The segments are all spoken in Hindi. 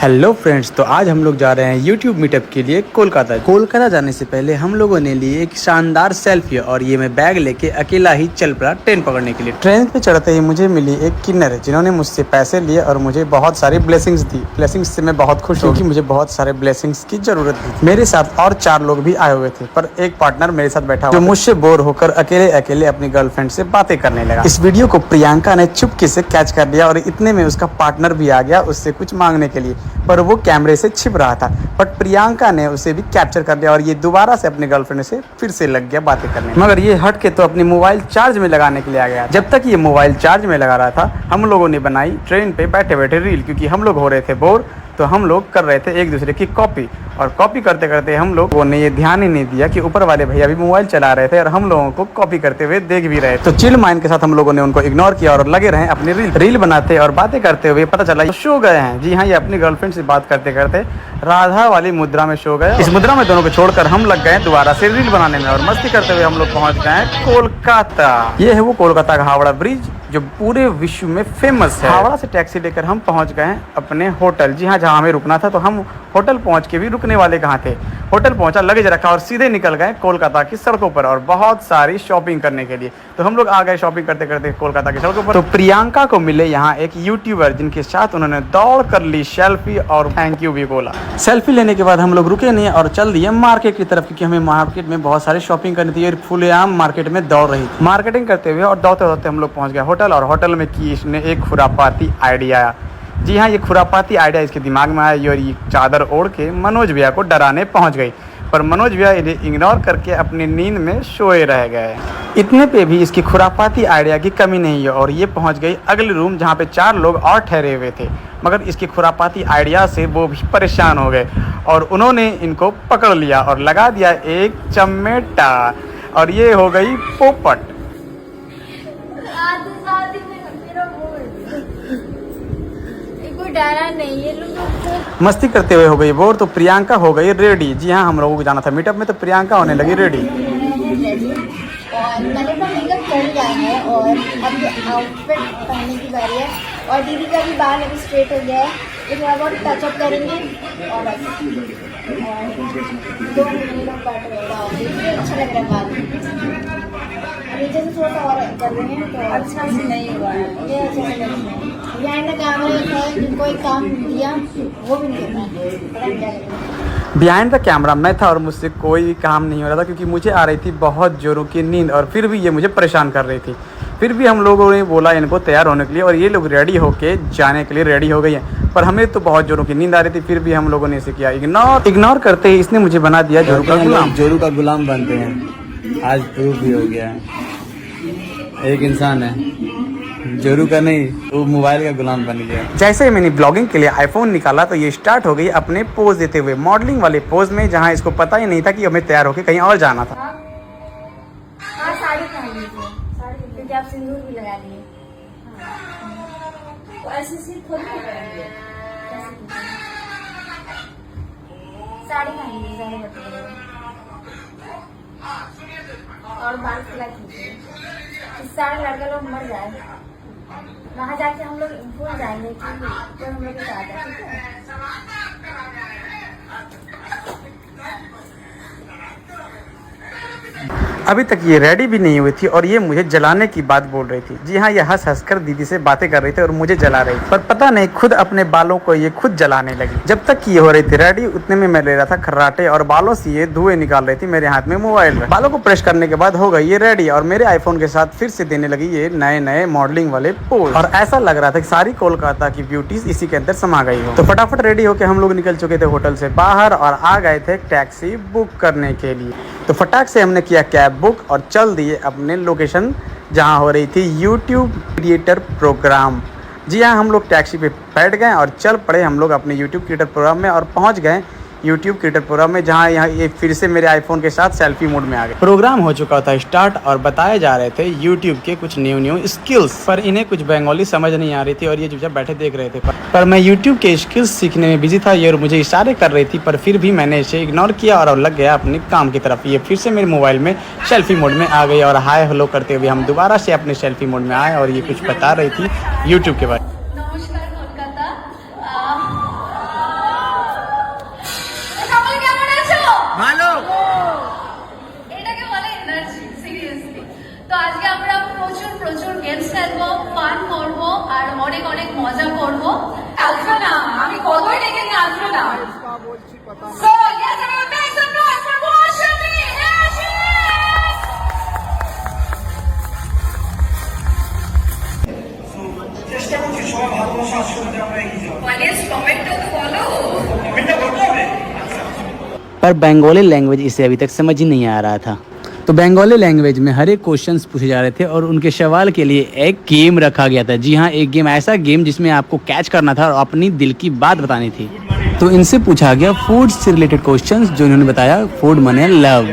हेलो फ्रेंड्स, तो आज हम लोग जा रहे हैं यूट्यूब मीटअप के लिए कोलकाता जाने से पहले हम लोगों ने लिए एक शानदार सेल्फी और ये मैं बैग लेके अकेला ही चल पड़ा ट्रेन पकड़ने के लिए। ट्रेन पे चढ़ते ही मुझे मिली एक किन्नर जिन्होंने मुझसे पैसे लिए और मुझे बहुत सारी ब्लेसिंग्स दी। ब्लेसिंग्स से मैं बहुत खुश हूँ कि मुझे बहुत सारे ब्लेसिंग्स की जरूरत थी। मेरे साथ और 4 लोग भी आए हुए थे, पर एक पार्टनर मेरे साथ बैठा जो मुझसे बोर होकर अकेले अकेले अपनी गर्लफ्रेंड से बातें करने लगा। इस वीडियो को प्रियंका ने चुपके से कैच कर लिया और इतने में उसका पार्टनर भी आ गया उससे कुछ मांगने के लिए, पर वो कैमरे से छिप रहा था। बट प्रियंका ने उसे भी कैप्चर कर लिया और ये दोबारा से अपने गर्लफ्रेंड से फिर से लग गया बातें करने। मगर ये हट के तो अपनी मोबाइल चार्ज में लगाने के लिए आ गया। जब तक ये मोबाइल चार्ज में लगा रहा था हम लोगों ने बनाई ट्रेन पे बैठे बैठे रील, क्योंकि हम लोग हो रहे थे बोर, तो हम लोग कर रहे थे एक दूसरे की कॉपी। और कॉपी करते करते हम लोगों ने ये ध्यान ही नहीं दिया कि ऊपर वाले भैया भी मोबाइल चला रहे थे और हम लोगों को कॉपी करते हुए देख भी रहे। तो चिल माइंड के साथ हम लोगों ने उनको इग्नोर किया और लगे रहे अपनी रील बनाते और बातें करते हुए। पता चला सो गए हैं। जी हाँ, ये अपनी गर्लफ्रेंड से बात करते करते राधा वाली मुद्रा में सो गए। इस मुद्रा में दोनों को छोड़कर हम लग गए दोबारा से रील बनाने में और मस्ती करते हुए हम लोग पहुंच गए कोलकाता। ये है वो कोलकाता का हावड़ा ब्रिज जो पूरे विश्व में फेमस है। हावड़ा से टैक्सी लेकर हम पहुंच गए अपने होटल। जी हाँ, जहाँ हमें रुकना था। तो हम होटल पहुंच के भी रुकने वाले कहाँ थे, होटल पहुंचा, लगेज रखा और सीधे निकल गए कोलकाता की सड़कों पर और बहुत सारी शॉपिंग करने के लिए। तो हम लोग आ गए शॉपिंग करते करते कोलकाता की सड़कों पर। तो प्रियंका को मिले यहाँ एक यूट्यूबर जिनके साथ उन्होंने दौड़ कर ली सेल्फी और थैंक यू भी बोला। सेल्फी लेने के बाद हम लोग रुके नहीं और चल दिए मार्केट की तरफ, क्योंकि हमें मार्केट में बहुत सारी शॉपिंग करनी थी। फुलेआम मार्केट में दौड़ रही थी। मार्केटिंग करते हुए और दौड़ते दौड़ते हम लोग पहुंच गए होटल। और होटल में की इसने एक खुरापाती आइडिया आया। जी हाँ, ये खुरापाती आइडिया इसके दिमाग में आया और ये चादर ओढ़ के मनोज भैया को डराने पहुंच गई, पर मनोज भैया इन्हें इग्नोर करके अपनी नींद में सोए रह गए। इतने पे भी इसकी खुरापाती आइडिया की कमी नहीं है और ये पहुंच गई अगले रूम जहाँ पे 4 लोग और ठहरे हुए थे। मगर इसकी खुरापाती आइडिया से वो भी परेशान हो गए और उन्होंने इनको पकड़ लिया और लगा दिया एक चमेटा और ये हो गई पोपट। नहीं, ये लोग मस्ती करते हुए हो गई बोर, तो प्रियंका हो गई रेडी। जी हाँ, हम लोगों को जाना था मीटअप में, तो प्रियंका होने लगी रेडी। और मैंने तो मेकअप कर लिया है और अब आउटफिट पहनने की बारी है। और दीदी का भी बाल अभी स्ट्रेट हो गया है, तो थोड़ा बहुत टचअप करेंगे और 2 महीने का कट रहेगा और ये अच्छा लग रहा है बाल। नीचे से थोड़ा सा और कर रहे हैं तो अच्छा से नहीं हुआ है, ये अच्छा से नहीं है। बिहाइंड द कैमरा है, जिनको एक काम दिया वो भी नहीं कर पाए। बिहाइंड द कैमरा मैं था और मुझसे कोई काम नहीं हो रहा था, क्योंकि मुझे आ रही थी बहुत जोरों की नींद और फिर भी ये मुझे परेशान कर रही थी। फिर भी हम लोगों ने बोला इनको तैयार होने के लिए और ये लोग रेडी होके जाने के लिए रेडी हो गई हैं, पर हमें तो बहुत जोरों की नींद आ रही थी। फिर भी हम लोगों ने इसे किया इग्नोर करते ही इसने मुझे बना दिया जोरू का गुलाम। जोरू का गुलाम बनते हैं, आज प्रूफ भी हो गया है। एक इंसान है जोरू का नहीं, वो मोबाइल का गुलाम बन गया। जैसे ही मैंने ब्लॉगिंग के लिए आईफोन निकाला तो ये स्टार्ट हो गई अपने पोज देते हुए, मॉडलिंग वाले पोज में, जहां इसको पता ही नहीं था कि हमें तैयार होकर कहीं और जाना था। हाँ, साड़ी पहन लीजिए, क्योंकि आप सिंदूर भी लगा लिए। तो ऐसे से थोड़ी करेंगे, साड़ी पहन लीजिए, साड़ी बताइए और बाल खुला कीजिए, इस सारे लड़के लोग मर जाए। वहाँ जाके हम लोग भूल जाएंगे कि तो हम लोग के साथ है, ठीक है। अभी तक ये रेडी भी नहीं हुई थी और ये मुझे जलाने की बात बोल रही थी। जी हाँ, ये हंस कर दीदी से बातें कर रही थी और मुझे जला रही थी, पर पता नहीं खुद अपने बालों को ये खुद जलाने लगी। जब तक ये हो रही थी रेडी, उतने में मैं ले रहा था खर्राटे और बालों से ये धुएं निकाल रही थी। मेरे हाथ में मोबाइल, बालों को प्रेस करने के बाद हो गई ये रेडी और मेरे आईफोन के साथ फिर से देने लगी ये नए नए मॉडलिंग वाले पोज। और ऐसा लग रहा था कि सारी कोलकाता की ब्यूटीज इसी के अंदर समा गई हो। तो फटाफट रेडी होकर हम लोग निकल चुके थे होटल से बाहर और आ गए थे टैक्सी बुक करने के लिए। तो फटाक से हमने किया कैब बुक और चल दिए अपने लोकेशन जहां हो रही थी यूट्यूब क्रिएटर प्रोग्राम। जी हाँ, हम लोग टैक्सी पे बैठ गए और चल पड़े हम लोग अपने यूट्यूब क्रिएटर प्रोग्राम में और पहुंच गए यूट्यूब क्रिएटर प्रोग्राम में, जहाँ यहाँ ये फिर से मेरे आईफोन के साथ सेल्फी मोड में आ गए। प्रोग्राम हो चुका था स्टार्ट और बताए जा रहे थे यूट्यूब के कुछ न्यू स्किल्स, पर इन्हें कुछ बंगाली समझ नहीं आ रही थी और ये चुपचाप बैठे देख रहे थे। पर मैं यूट्यूब के स्किल्स सीखने में बिजी था, ये और मुझे इशारे कर रही थी, पर फिर भी मैंने इसे इग्नोर किया और लग गया अपने काम की तरफ। ये फिर से मेरे मोबाइल में सेल्फी मोड में आ गई और हाय हेलो करते हुए हम दोबारा से अपने सेल्फी मोड में आए और ये कुछ बता रही थी यूट्यूब के बारे में। नमस्कार कोलकाता। অনেক অনেক মজা করবো। আসবে না, আমি কতই ডেকে নিয়ে আসবে না। So, yes, everyone, make some noise for Washami Ashes! চেষ্টা করছি সবাই ভালোবাসা আশীর্বাদে আমরা এগিয়ে যাবো। Please comment to follow. কমেন্টটা করতে হবে। पर बंगाली लैंग्वेज इसे अभी तक समझ ही नहीं आ रहा था। तो बंगाली लैंग्वेज में हर एक क्वेश्चंस पूछे जा रहे थे और उनके सवाल के लिए एक गेम रखा गया था। जी हाँ, एक गेम, ऐसा गेम जिसमें आपको कैच करना था और अपनी दिल की बात बतानी थी। तो इनसे पूछा गया फूड से रिलेटेड क्वेश्चंस, जो इन्होंने बताया फूड मने लव।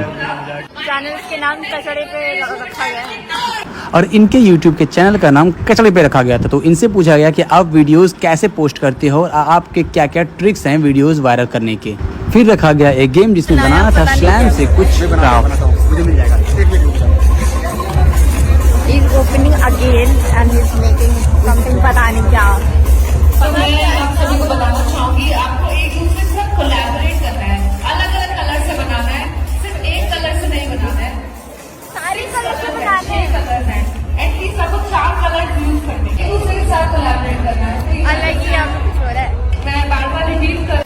चैनल के नाम कचड़े पे रखा गया है और इनके YouTube के चैनल का नाम कचड़े पे रखा गया था। तो इनसे पूछा गया कि आप वीडियोस कैसे पोस्ट करते हो और आपके क्या क्या ट्रिक्स हैं वीडियोस वायरल करने के। फिर रखा गया एक गेम जिसमें बनाना था स्लैम से कुछ craft. He's opening again and he's making something पता नहीं क्या। तो मैं आप सभी को बताना चाहूंगी, आपको एक दूसरे से कोलैबोरेट करना है, अलग अलग कलर से बनाना है, सिर्फ एक कलर से नहीं बनाना है। सारे कलर से बनाते हैं। कलर है, एटलीस्ट आपको 4 कलर यूज करने हैं, एक दूसरे के साथ कोलैबोरेट करना है। अलग ही अब कुछ हो रहा है। मैं बार बार रिपीट कर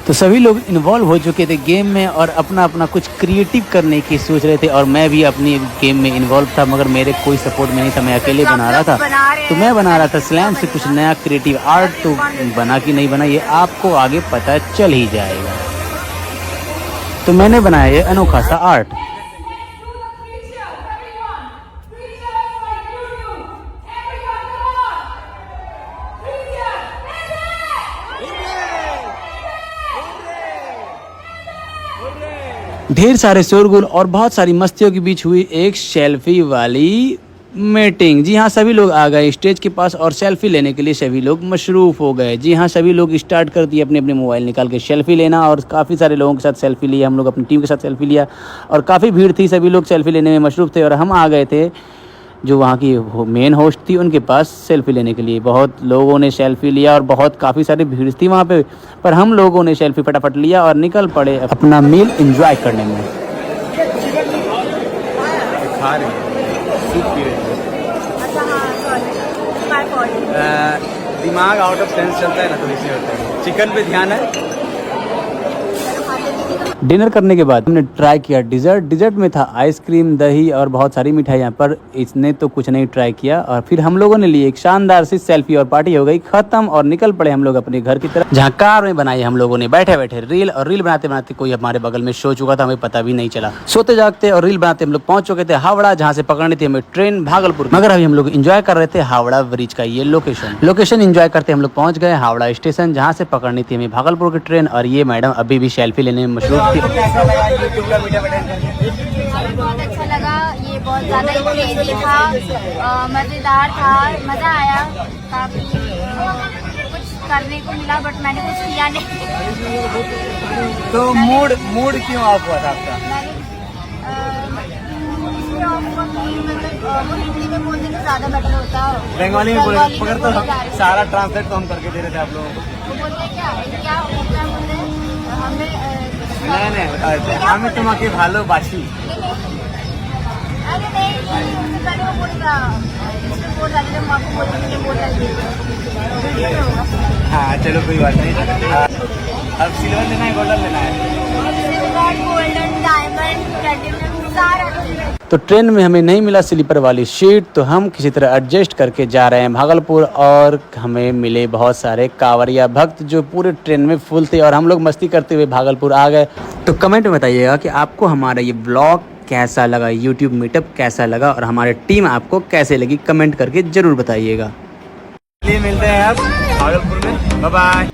तो सभी लोग इन्वॉल्व हो चुके थे गेम में और अपना अपना कुछ क्रिएटिव करने की सोच रहे थे और मैं भी अपनी गेम में इन्वॉल्व था, मगर मेरे कोई सपोर्ट में नहीं था, मैं अकेले बना रहा था। तो मैं बना रहा था स्लैम से कुछ नया क्रिएटिव आर्ट। तो बना कि नहीं बना ये आपको आगे पता चल ही जाएगा। तो मैंने बनाया ये अनोखा सा आर्ट। ढेर सारे शोरगुल और बहुत सारी मस्तियों के बीच हुई एक सेल्फी वाली मीटिंग। जी हाँ, सभी लोग आ गए स्टेज के पास और सेल्फी लेने के लिए सभी लोग मशरूफ हो गए। जी हाँ, सभी लोग स्टार्ट कर दिए अपने अपने मोबाइल निकाल के सेल्फी लेना और काफ़ी सारे लोगों के साथ सेल्फी लिया। हम लोग अपनी टीम के साथ सेल्फी लिया और काफ़ी भीड़ थी, सभी लोग सेल्फी लेने में मशरूफ थे। और हम आ गए थे जो वहाँ की मेन होस्ट थी उनके पास सेल्फी लेने के लिए। बहुत लोगों ने सेल्फी लिया और बहुत काफ़ी सारी भीड़ थी वहाँ पे, पर हम लोगों ने सेल्फी फटाफट लिया और निकल पड़े अपना मील एंजॉय करने में। खा रहे हैं, सूप पी रहे हैं। अच्छा हाँ, सॉरी, माय फॉल्ट। दिमाग आउट ऑफ सेंस चलता है ना, तो इसलिए होता है। चिकन पे ध्यान है। डिनर करने के बाद हमने ट्राई किया डिज़र्ट। डिज़र्ट में था आइसक्रीम, दही और बहुत सारी मिठाइयाँ, पर इसने तो कुछ नहीं ट्राई किया। और फिर हम लोगों ने लिए एक शानदार सी सेल्फी और पार्टी हो गई ख़त्म और निकल पड़े हम लोग अपने घर की तरफ, जहाँ कार में बनाई हम लोगों ने बैठे बैठे रील। और रील बनाते बनाते कोई हमारे बगल में सो चुका था, हमें पता भी नहीं चला। सोते जागते और रील बनाते हम लोग पहुंच चुके थे हावड़ा, जहाँ से पकड़नी थी हमें ट्रेन भागलपुर। मगर अभी हम लोग इंजॉय कर रहे थे हावड़ा ब्रिज का ये लोकेशन इंजॉय करते हम लोग पहुंच गए हावड़ा स्टेशन, जहाँ से पकड़नी थी हमें भागलपुर की ट्रेन। और ये मैडम अभी भी सेल्फी लेने में मशरूफ थी। बहुत अच्छा लगा, ये बहुत ज़्यादा क्रेजी था, मज़ेदार था, मज़ा आया, काफ़ी कुछ करने को मिला, बट मैंने कुछ किया नहीं। तो मूड क्यों ऑफ हुआ था आपका? इसलिए ऑफ हुआ कि मतलब वो हिंदी में बोलने तो ज़्यादा बेटर होता। बंगाली में बोले, मगर तो सारा ट्रांसलेट तो हम करके दे रहे थे आप लोगों को। वो बोलते क्या बोलते हैं हमें नहीं, हमें तुम्हारे भालोबासी। अरे नहीं, उससे पहले वो बोलेगा, इसमें बोल रहा था, आपको बोलेंगे बोल रहा है। हाँ चलो कोई बात नहीं। अब सिल्वर लेना है, गोल्डन लेना है? सिल्वर, गोल्डन, डायमंड, प्लैटिनम, सारा। तो ट्रेन में हमें नहीं मिला स्लीपर वाली सीट, तो हम किसी तरह एडजस्ट करके जा रहे हैं भागलपुर। और हमें मिले बहुत सारे कांवरिया भक्त जो पूरे ट्रेन में फुल थे और हम लोग मस्ती करते हुए भागलपुर आ गए। तो कमेंट में बताइएगा कि आपको हमारा ये ब्लॉग कैसा लगा, यूट्यूब मीटअप कैसा लगा और हमारी टीम आपको कैसे लगी, कमेंट करके ज़रूर बताइएगा। मिलते हैं अब भागलपुर में। Bye bye.